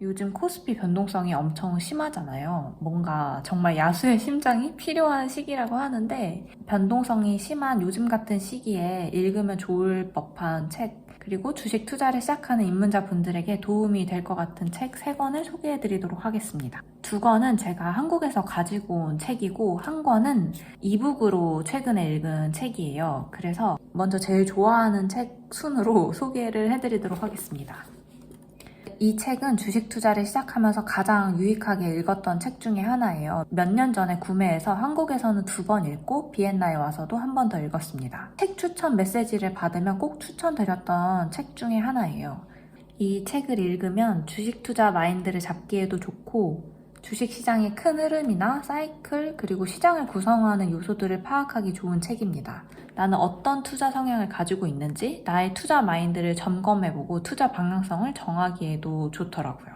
요즘 코스피 변동성이 엄청 심하잖아요. 뭔가 정말 야수의 심장이 필요한 시기라고 하는데 변동성이 심한 요즘 같은 시기에 읽으면 좋을 법한 책, 그리고 주식 투자를 시작하는 입문자분들에게 도움이 될 것 같은 책 3권을 소개해드리도록 하겠습니다. 2권은 제가 한국에서 가지고 온 책이고 한 권은 이북으로 최근에 읽은 책이에요. 그래서 먼저 제일 좋아하는 책 순으로 소개를 해드리도록 하겠습니다. 이 책은 주식 투자를 시작하면서 가장 유익하게 읽었던 책 중에 하나예요. 몇 년 전에 구매해서 한국에서는 2번 읽고 비엔나에 와서도 한 번 더 읽었습니다. 책 추천 메시지를 받으면 꼭 추천드렸던 책 중에 하나예요. 이 책을 읽으면 주식 투자 마인드를 잡기에도 좋고 주식시장의 큰 흐름이나 사이클 그리고 시장을 구성하는 요소들을 파악하기 좋은 책입니다. 나는 어떤 투자 성향을 가지고 있는지 나의 투자 마인드를 점검해보고 투자 방향성을 정하기에도 좋더라고요.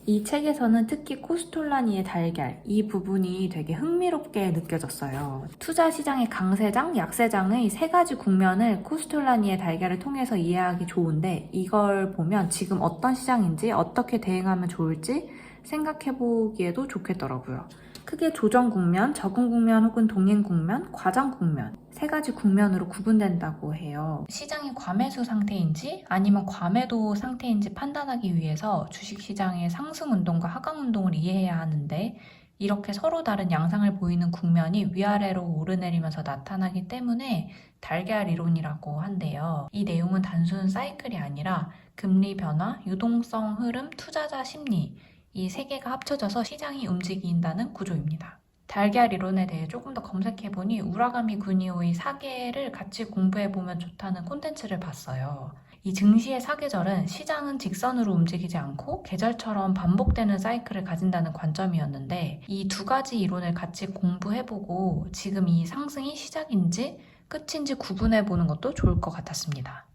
이 책에서는 특히 코스톨라니의 달걀, 이 부분이 되게 흥미롭게 느껴졌어요. 투자 시장의 강세장, 약세장의 3가지 국면을 코스톨라니의 달걀을 통해서 이해하기 좋은데 이걸 보면 지금 어떤 시장인지 어떻게 대응하면 좋을지 생각해보기에도 좋겠더라고요. 크게 조정 국면, 적응 국면 혹은 동행 국면, 과장 국면 3가지 국면으로 구분된다고 해요. 시장이 과매수 상태인지 아니면 과매도 상태인지 판단하기 위해서 주식시장의 상승 운동과 하강 운동을 이해해야 하는데 이렇게 서로 다른 양상을 보이는 국면이 위아래로 오르내리면서 나타나기 때문에 달걀 이론이라고 한대요. 이 내용은 단순 사이클이 아니라 금리 변화, 유동성 흐름, 투자자 심리 이 3개가 합쳐져서 시장이 움직인다는 구조입니다. 달걀 이론에 대해 조금 더 검색해보니 우라가미 구니오의 사계를 같이 공부해보면 좋다는 콘텐츠를 봤어요. 이 증시의 사계절은 시장은 직선으로 움직이지 않고 계절처럼 반복되는 사이클을 가진다는 관점이었는데 이 2가지 이론을 같이 공부해보고 지금 이 상승이 시작인지 끝인지 구분해보는 것도 좋을 것 같았습니다.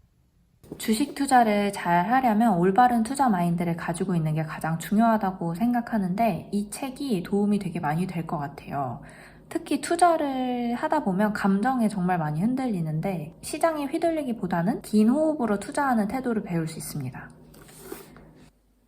주식 투자를 잘 하려면 올바른 투자 마인드를 가지고 있는 게 가장 중요하다고 생각하는데 이 책이 도움이 되게 많이 될 것 같아요. 특히 투자를 하다 보면 감정에 정말 많이 흔들리는데 시장에 휘둘리기보다는 긴 호흡으로 투자하는 태도를 배울 수 있습니다.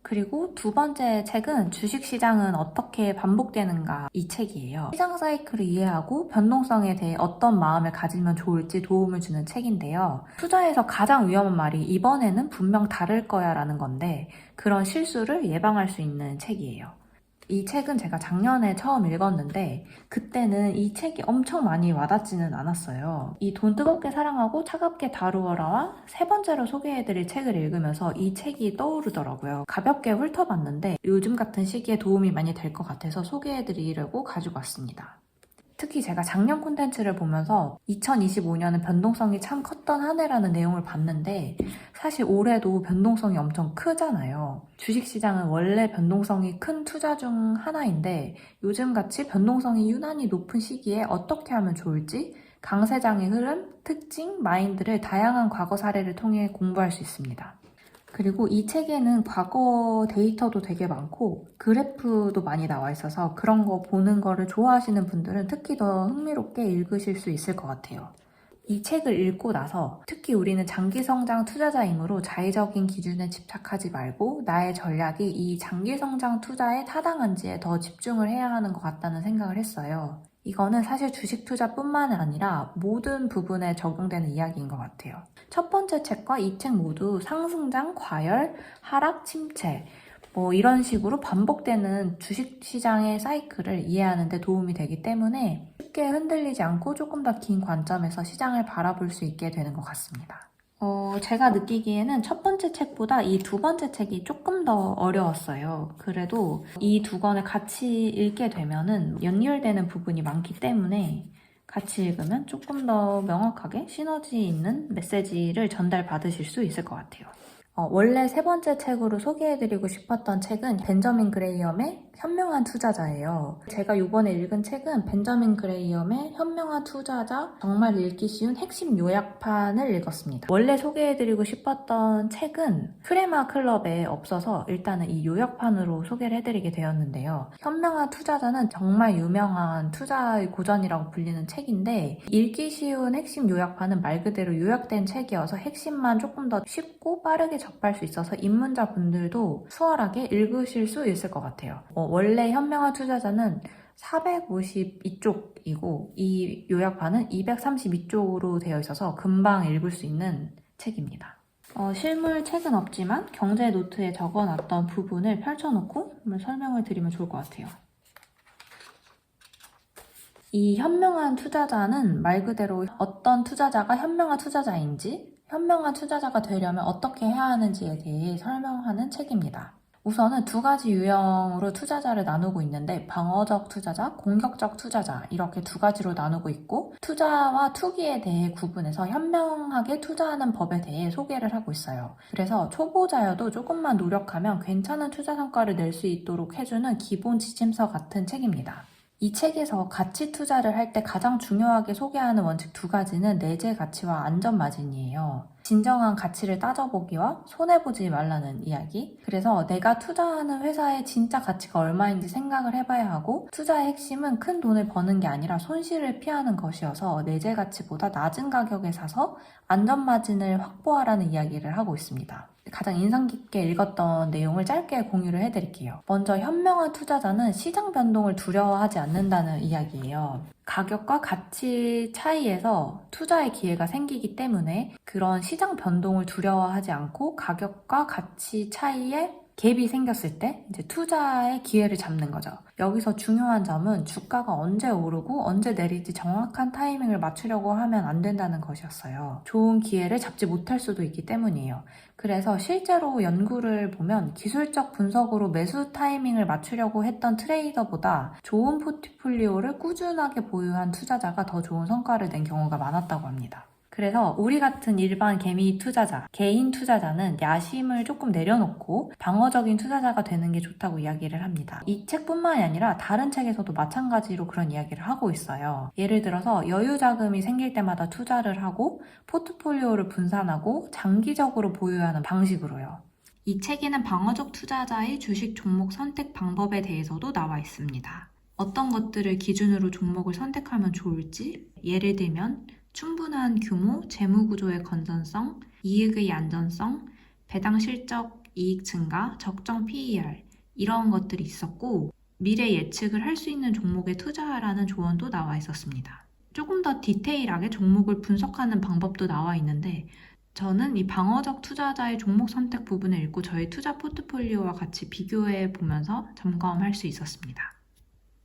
그리고 2번째 책은 주식시장은 어떻게 반복되는가 이 책이에요. 시장 사이클을 이해하고 변동성에 대해 어떤 마음을 가지면 좋을지 도움을 주는 책인데요. 투자에서 가장 위험한 말이 이번에는 분명 다를 거야 라는 건데 그런 실수를 예방할 수 있는 책이에요. 이 책은 제가 작년에 처음 읽었는데 그때는 이 책이 엄청 많이 와닿지는 않았어요. 이 돈 뜨겁게 사랑하고 차갑게 다루어라와 3번째로 소개해드릴 책을 읽으면서 이 책이 떠오르더라고요. 가볍게 훑어봤는데 요즘 같은 시기에 도움이 많이 될 것 같아서 소개해드리려고 가지고 왔습니다. 특히 제가 작년 콘텐츠를 보면서 2025년은 변동성이 참 컸던 한 해라는 내용을 봤는데 사실 올해도 변동성이 엄청 크잖아요. 주식시장은 원래 변동성이 큰 투자 중 하나인데 요즘같이 변동성이 유난히 높은 시기에 어떻게 하면 좋을지 강세장의 흐름, 특징, 마인드를 다양한 과거 사례를 통해 공부할 수 있습니다. 그리고 이 책에는 과거 데이터도 되게 많고 그래프도 많이 나와 있어서 그런 거 보는 거를 좋아하시는 분들은 특히 더 흥미롭게 읽으실 수 있을 것 같아요. 이 책을 읽고 나서 특히 우리는 장기 성장 투자자이므로 자의적인 기준에 집착하지 말고 나의 전략이 이 장기 성장 투자에 타당한지에 더 집중을 해야 하는 것 같다는 생각을 했어요. 이거는 사실 주식 투자뿐만 아니라 모든 부분에 적용되는 이야기인 것 같아요. 첫 번째 책과 이 책 모두 상승장, 과열, 하락, 침체 이런 식으로 반복되는 주식시장의 사이클을 이해하는 데 도움이 되기 때문에 쉽게 흔들리지 않고 조금 더 긴 관점에서 시장을 바라볼 수 있게 되는 것 같습니다. 제가 느끼기에는 첫 번째 책보다 이 2번째 책이 조금 더 어려웠어요. 그래도 이 2권을 같이 읽게 되면은 연결되는 부분이 많기 때문에 같이 읽으면 조금 더 명확하게 시너지 있는 메시지를 전달받으실 수 있을 것 같아요. 원래 3번째 책으로 소개해드리고 싶었던 책은 벤저민 그레이엄의 현명한 투자자예요. 제가 이번에 읽은 책은 벤저민 그레이엄의 현명한 투자자, 정말 읽기 쉬운 핵심 요약판을 읽었습니다. 원래 소개해드리고 싶었던 책은 프레마 클럽에 없어서 일단은 이 요약판으로 소개를 해드리게 되었는데요. 현명한 투자자는 정말 유명한 투자의 고전이라고 불리는 책인데, 읽기 쉬운 핵심 요약판은 말 그대로 요약된 책이어서 핵심만 조금 더 쉽고 빠르게 접할 수 있어서 입문자분들도 수월하게 읽으실 수 있을 것 같아요. 원래 현명한 투자자는 452쪽이고 이 요약판은 232쪽으로 되어 있어서 금방 읽을 수 있는 책입니다. 실물 책은 없지만 경제 노트에 적어놨던 부분을 펼쳐놓고 한번 설명을 드리면 좋을 것 같아요. 이 현명한 투자자는 말 그대로 어떤 투자자가 현명한 투자자인지, 현명한 투자자가 되려면 어떻게 해야 하는지에 대해 설명하는 책입니다. 우선은 두 가지 유형으로 투자자를 나누고 있는데 방어적 투자자, 공격적 투자자 이렇게 두 가지로 나누고 있고, 투자와 투기에 대해 구분해서 현명하게 투자하는 법에 대해 소개를 하고 있어요. 그래서 초보자여도 조금만 노력하면 괜찮은 투자 성과를 낼 수 있도록 해주는 기본 지침서 같은 책입니다. 이 책에서 가치 투자를 할 때 가장 중요하게 소개하는 원칙 두 가지는 내재 가치와 안전 마진이에요. 진정한 가치를 따져보기와 손해보지 말라는 이야기. 그래서 내가 투자하는 회사의 진짜 가치가 얼마인지 생각을 해봐야 하고, 투자의 핵심은 큰 돈을 버는 게 아니라 손실을 피하는 것이어서 내재 가치보다 낮은 가격에 사서 안전 마진을 확보하라는 이야기를 하고 있습니다. 가장 인상 깊게 읽었던 내용을 짧게 공유를 해드릴게요. 먼저 현명한 투자자는 시장 변동을 두려워하지 않는다는 이야기예요. 가격과 가치 차이에서 투자의 기회가 생기기 때문에 그런 시장 변동을 두려워하지 않고 가격과 가치 차이에 갭이 생겼을 때 이제 투자의 기회를 잡는 거죠. 여기서 중요한 점은 주가가 언제 오르고 언제 내릴지 정확한 타이밍을 맞추려고 하면 안 된다는 것이었어요. 좋은 기회를 잡지 못할 수도 있기 때문이에요. 그래서 실제로 연구를 보면 기술적 분석으로 매수 타이밍을 맞추려고 했던 트레이더보다 좋은 포트폴리오를 꾸준하게 보유한 투자자가 더 좋은 성과를 낸 경우가 많았다고 합니다. 그래서 우리 같은 일반 개미 투자자, 개인 투자자는 야심을 조금 내려놓고 방어적인 투자자가 되는 게 좋다고 이야기를 합니다. 이 책뿐만이 아니라 다른 책에서도 마찬가지로 그런 이야기를 하고 있어요. 예를 들어서 여유 자금이 생길 때마다 투자를 하고 포트폴리오를 분산하고 장기적으로 보유하는 방식으로요. 이 책에는 방어적 투자자의 주식 종목 선택 방법에 대해서도 나와 있습니다. 어떤 것들을 기준으로 종목을 선택하면 좋을지, 예를 들면 충분한 규모, 재무 구조의 건전성, 이익의 안전성, 배당 실적 이익 증가, 적정 PER 이런 것들이 있었고, 미래 예측을 할 수 있는 종목에 투자하라는 조언도 나와 있었습니다. 조금 더 디테일하게 종목을 분석하는 방법도 나와 있는데, 저는 이 방어적 투자자의 종목 선택 부분을 읽고 저희 투자 포트폴리오와 같이 비교해 보면서 점검할 수 있었습니다.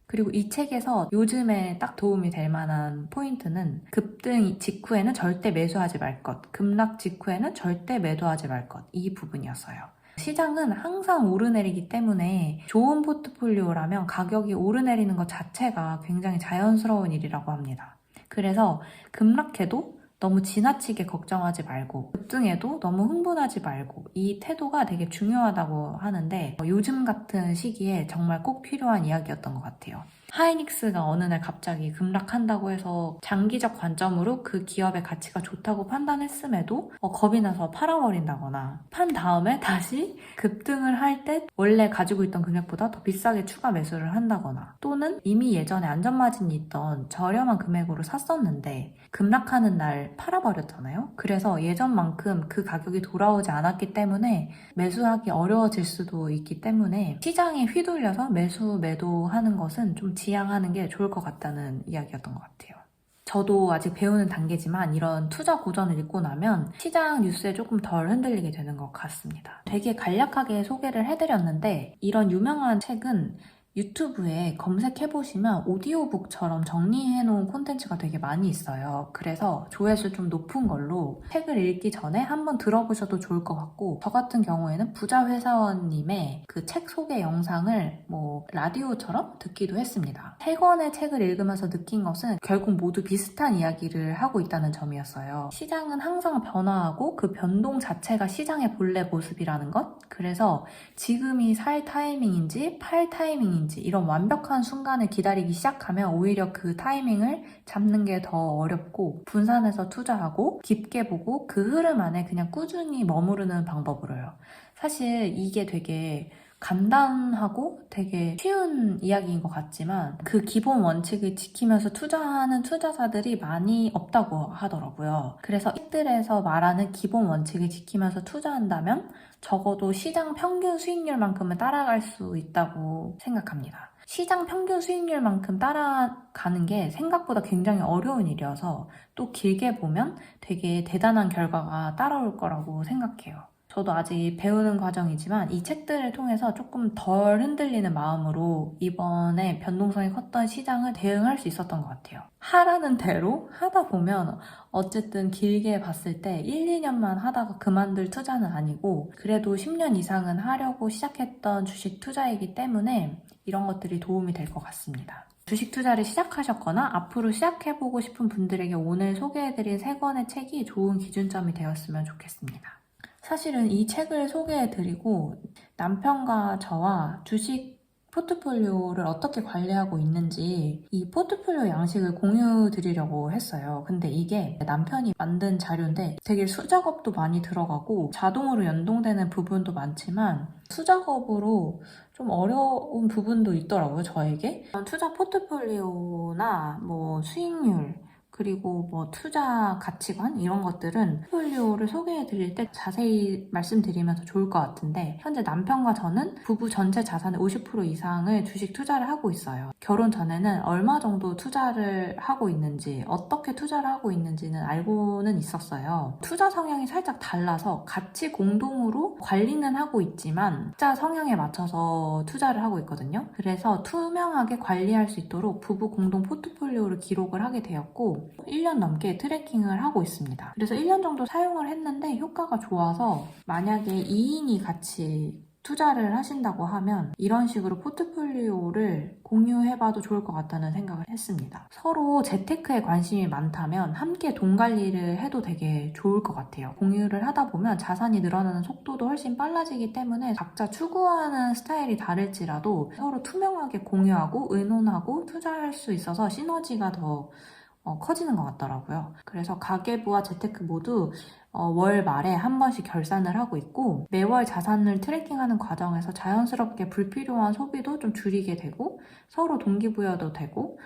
그리고 이 책에서 요즘에 딱 도움이 될 만한 포인트는 급등 직후에는 절대 매수하지 말 것, 급락 직후에는 절대 매도하지 말 것, 이 부분이었어요. 시장은 항상 오르내리기 때문에 좋은 포트폴리오라면 가격이 오르내리는 것 자체가 굉장히 자연스러운 일이라고 합니다. 그래서 급락해도 너무 지나치게 걱정하지 말고, 급등에도 너무 흥분하지 말고, 이 태도가 되게 중요하다고 하는데 요즘 같은 시기에 정말 꼭 필요한 이야기였던 것 같아요. 하이닉스가 어느 날 갑자기 급락한다고 해서 장기적 관점으로 그 기업의 가치가 좋다고 판단했음에도 겁이 나서 팔아버린다거나, 판 다음에 다시 급등을 할 때 원래 가지고 있던 금액보다 더 비싸게 추가 매수를 한다거나, 또는 이미 예전에 안전마진이 있던 저렴한 금액으로 샀었는데 급락하는 날 팔아버렸잖아요. 그래서 예전만큼 그 가격이 돌아오지 않았기 때문에 매수하기 어려워질 수도 있기 때문에 시장에 휘둘려서 매수 매도하는 것은 좀 지양하는 게 좋을 것 같다는 이야기였던 것 같아요. 저도 아직 배우는 단계지만 이런 투자 고전을 읽고 나면 시장 뉴스에 조금 덜 흔들리게 되는 것 같습니다. 되게 간략하게 소개를 해드렸는데, 이런 유명한 책은 유튜브에 검색해보시면 오디오북처럼 정리해놓은 콘텐츠가 되게 많이 있어요. 그래서 조회수 좀 높은 걸로 책을 읽기 전에 한번 들어보셔도 좋을 것 같고, 저 같은 경우에는 부자 회사원님의 그 책 소개 영상을 라디오처럼 듣기도 했습니다. 3권의 책을 읽으면서 느낀 것은 결국 모두 비슷한 이야기를 하고 있다는 점이었어요. 시장은 항상 변화하고 그 변동 자체가 시장의 본래 모습이라는 것. 그래서 지금이 살 타이밍인지 팔 타이밍인지 이런 완벽한 순간을 기다리기 시작하면 오히려 그 타이밍을 잡는 게 더 어렵고, 분산해서 투자하고 깊게 보고 그 흐름 안에 그냥 꾸준히 머무르는 방법으로요. 사실 이게 되게 간단하고 되게 쉬운 이야기인 것 같지만 그 기본 원칙을 지키면서 투자하는 투자자들이 많이 없다고 하더라고요. 그래서 책들에서 말하는 기본 원칙을 지키면서 투자한다면 적어도 시장 평균 수익률만큼은 따라갈 수 있다고 생각합니다. 시장 평균 수익률만큼 따라가는 게 생각보다 굉장히 어려운 일이어서 또 길게 보면 되게 대단한 결과가 따라올 거라고 생각해요. 저도 아직 배우는 과정이지만 이 책들을 통해서 조금 덜 흔들리는 마음으로 이번에 변동성이 컸던 시장을 대응할 수 있었던 것 같아요. 하라는 대로 하다 보면 어쨌든 길게 봤을 때 1, 2년만 하다가 그만둘 투자는 아니고 그래도 10년 이상은 하려고 시작했던 주식 투자이기 때문에 이런 것들이 도움이 될 것 같습니다. 주식 투자를 시작하셨거나 앞으로 시작해보고 싶은 분들에게 오늘 소개해드린 3권의 책이 좋은 기준점이 되었으면 좋겠습니다. 사실은 이 책을 소개해드리고 남편과 저와 주식 포트폴리오를 어떻게 관리하고 있는지 이 포트폴리오 양식을 공유드리려고 했어요. 근데 이게 남편이 만든 자료인데 되게 수작업도 많이 들어가고 자동으로 연동되는 부분도 많지만 수작업으로 좀 어려운 부분도 있더라고요, 저에게. 투자 포트폴리오나 수익률 그리고 투자 가치관 이런 것들은 포트폴리오를 소개해 드릴 때 자세히 말씀드리면 더 좋을 것 같은데, 현재 남편과 저는 부부 전체 자산의 50% 이상을 주식 투자를 하고 있어요. 결혼 전에는 얼마 정도 투자를 하고 있는지, 어떻게 투자를 하고 있는지는 알고는 있었어요. 투자 성향이 살짝 달라서 같이 공동으로 관리는 하고 있지만 투자 성향에 맞춰서 투자를 하고 있거든요. 그래서 투명하게 관리할 수 있도록 부부 공동 포트폴리오를 기록을 하게 되었고 1년 넘게 트래킹을 하고 있습니다. 그래서 1년 정도 사용을 했는데 효과가 좋아서 만약에 2인이 같이 투자를 하신다고 하면 이런 식으로 포트폴리오를 공유해봐도 좋을 것 같다는 생각을 했습니다. 서로 재테크에 관심이 많다면 함께 돈 관리를 해도 되게 좋을 것 같아요. 공유를 하다 보면 자산이 늘어나는 속도도 훨씬 빨라지기 때문에 각자 추구하는 스타일이 다를지라도 서로 투명하게 공유하고 의논하고 투자할 수 있어서 시너지가 더 커지는 것 같더라고요. 그래서 가계부와 재테크 모두 월 말에 한 번씩 결산을 하고 있고 매월 자산을 트래킹하는 과정에서 자연스럽게 불필요한 소비도 좀 줄이게 되고 서로 동기부여도 되고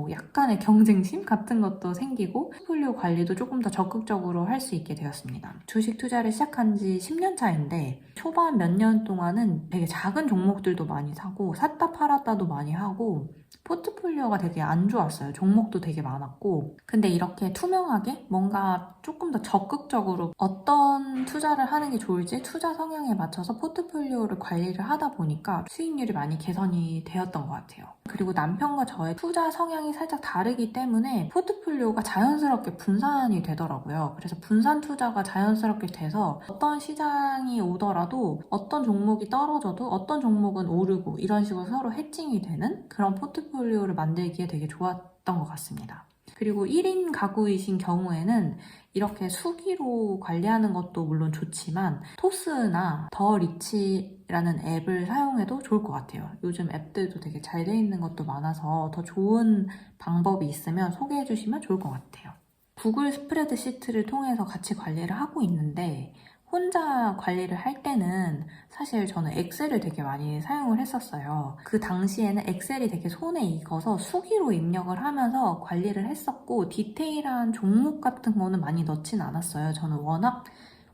약간의 경쟁심 같은 것도 생기고 포트폴리오 관리도 조금 더 적극적으로 할 수 있게 되었습니다. 주식 투자를 시작한 지 10년 차인데 초반 몇 년 동안은 되게 작은 종목들도 많이 사고 샀다 팔았다도 많이 하고 포트폴리오가 되게 안 좋았어요. 종목도 되게 많았고. 근데 이렇게 투명하게 뭔가 조금 더 적극적으로 어떤 투자를 하는 게 좋을지 투자 성향에 맞춰서 포트폴리오를 관리를 하다 보니까 수익률이 많이 개선이 되었던 것 같아요. 그리고 남편과 저의 투자 성향이 살짝 다르기 때문에 포트폴리오가 자연스럽게 분산이 되더라고요. 그래서 분산 투자가 자연스럽게 돼서 어떤 시장이 오더라도 어떤 종목이 떨어져도 어떤 종목은 오르고 이런 식으로 서로 해칭이 되는 그런 포트폴리오를 만들기에 되게 좋았던 것 같습니다. 그리고 1인 가구이신 경우에는 이렇게 수기로 관리하는 것도 물론 좋지만 토스나 더 리치라는 앱을 사용해도 좋을 것 같아요. 요즘 앱들도 되게 잘 돼 있는 것도 많아서 더 좋은 방법이 있으면 소개해 주시면 좋을 것 같아요. 구글 스프레드시트를 통해서 같이 관리를 하고 있는데 혼자 관리를 할 때는 사실 저는 엑셀을 되게 많이 사용을 했었어요. 그 당시에는 엑셀이 되게 손에 익어서 수기로 입력을 하면서 관리를 했었고 디테일한 종목 같은 거는 많이 넣진 않았어요. 저는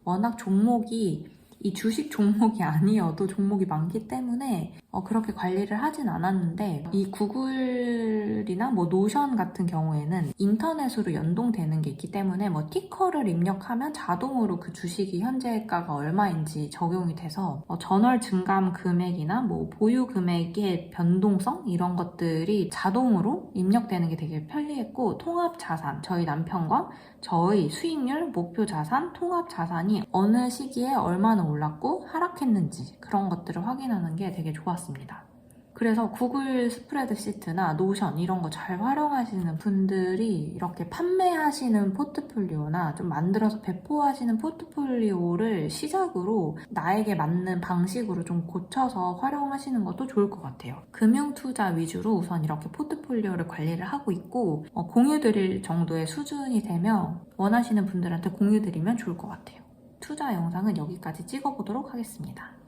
워낙 종목이 이 주식 종목이 아니어도 종목이 많기 때문에 그렇게 관리를 하진 않았는데, 이 구글이나 뭐 노션 같은 경우에는 인터넷으로 연동되는 게 있기 때문에 뭐 티커를 입력하면 자동으로 그 주식이 현재가가 얼마인지 적용이 돼서 전월 증감 금액이나 뭐 보유 금액의 변동성 이런 것들이 자동으로 입력되는 게 되게 편리했고, 통합 자산, 저희 남편과 저의 수익률, 목표 자산, 통합 자산이 어느 시기에 얼마나 올랐고 하락했는지 그런 것들을 확인하는 게 되게 좋았습니다. 그래서 구글 스프레드시트나 노션 이런 거 잘 활용하시는 분들이 이렇게 판매하시는 포트폴리오나 좀 만들어서 배포하시는 포트폴리오를 시작으로 나에게 맞는 방식으로 좀 고쳐서 활용하시는 것도 좋을 것 같아요. 금융투자 위주로 우선 이렇게 포트폴리오를 관리를 하고 있고, 공유 드릴 정도의 수준이 되면 원하시는 분들한테 공유 드리면 좋을 것 같아요. 투자 영상은 여기까지 찍어보도록 하겠습니다.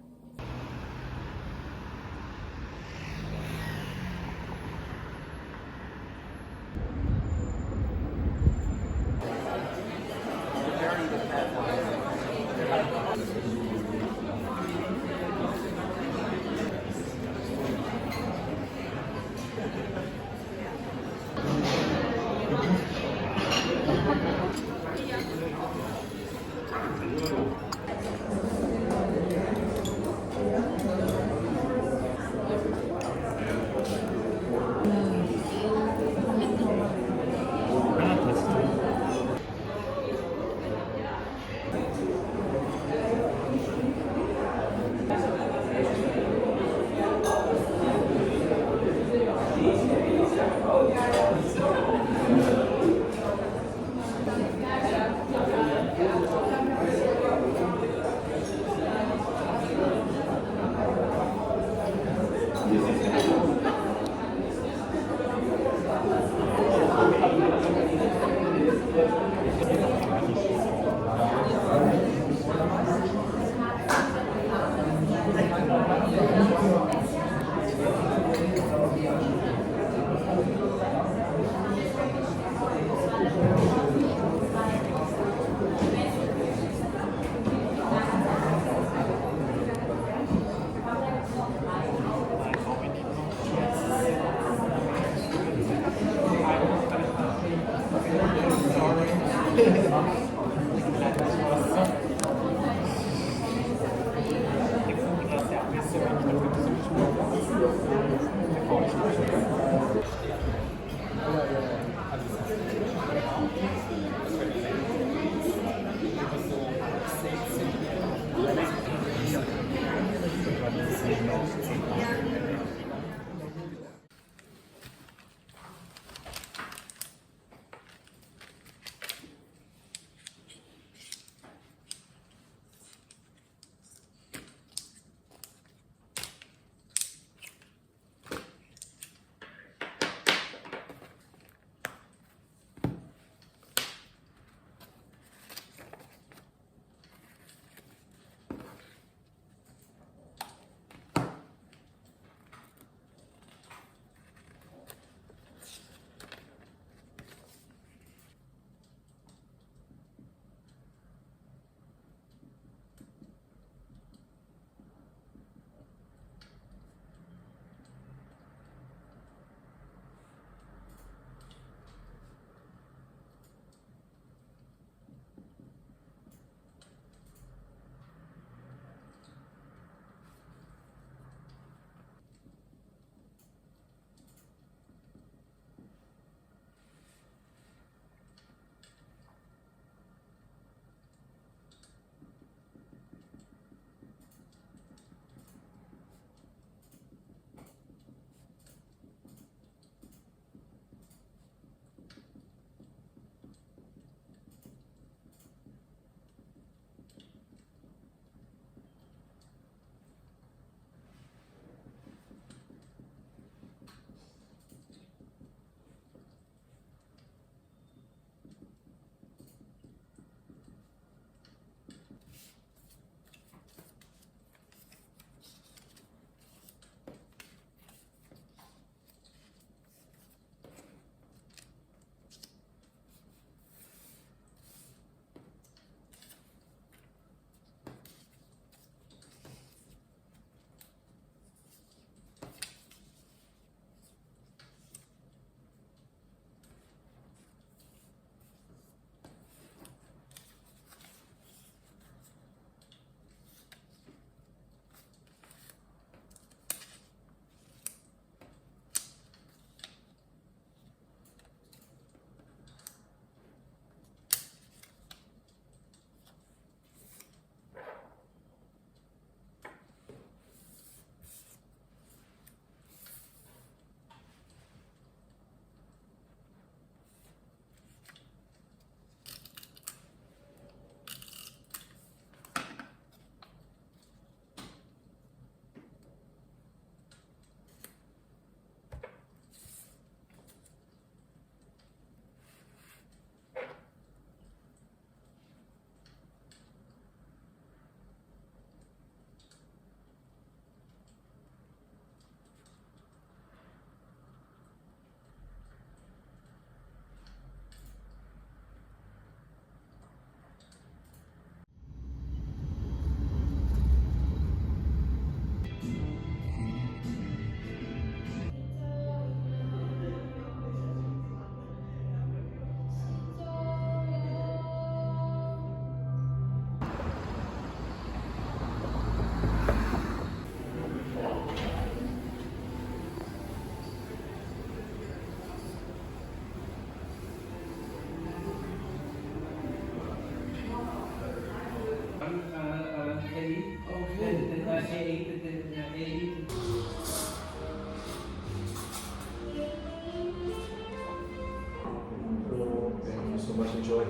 much enjoy.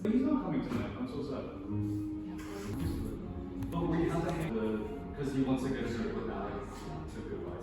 He's not coming tonight. I'm so sad. But we have to have the because he wants to get a certain guy to goodbye.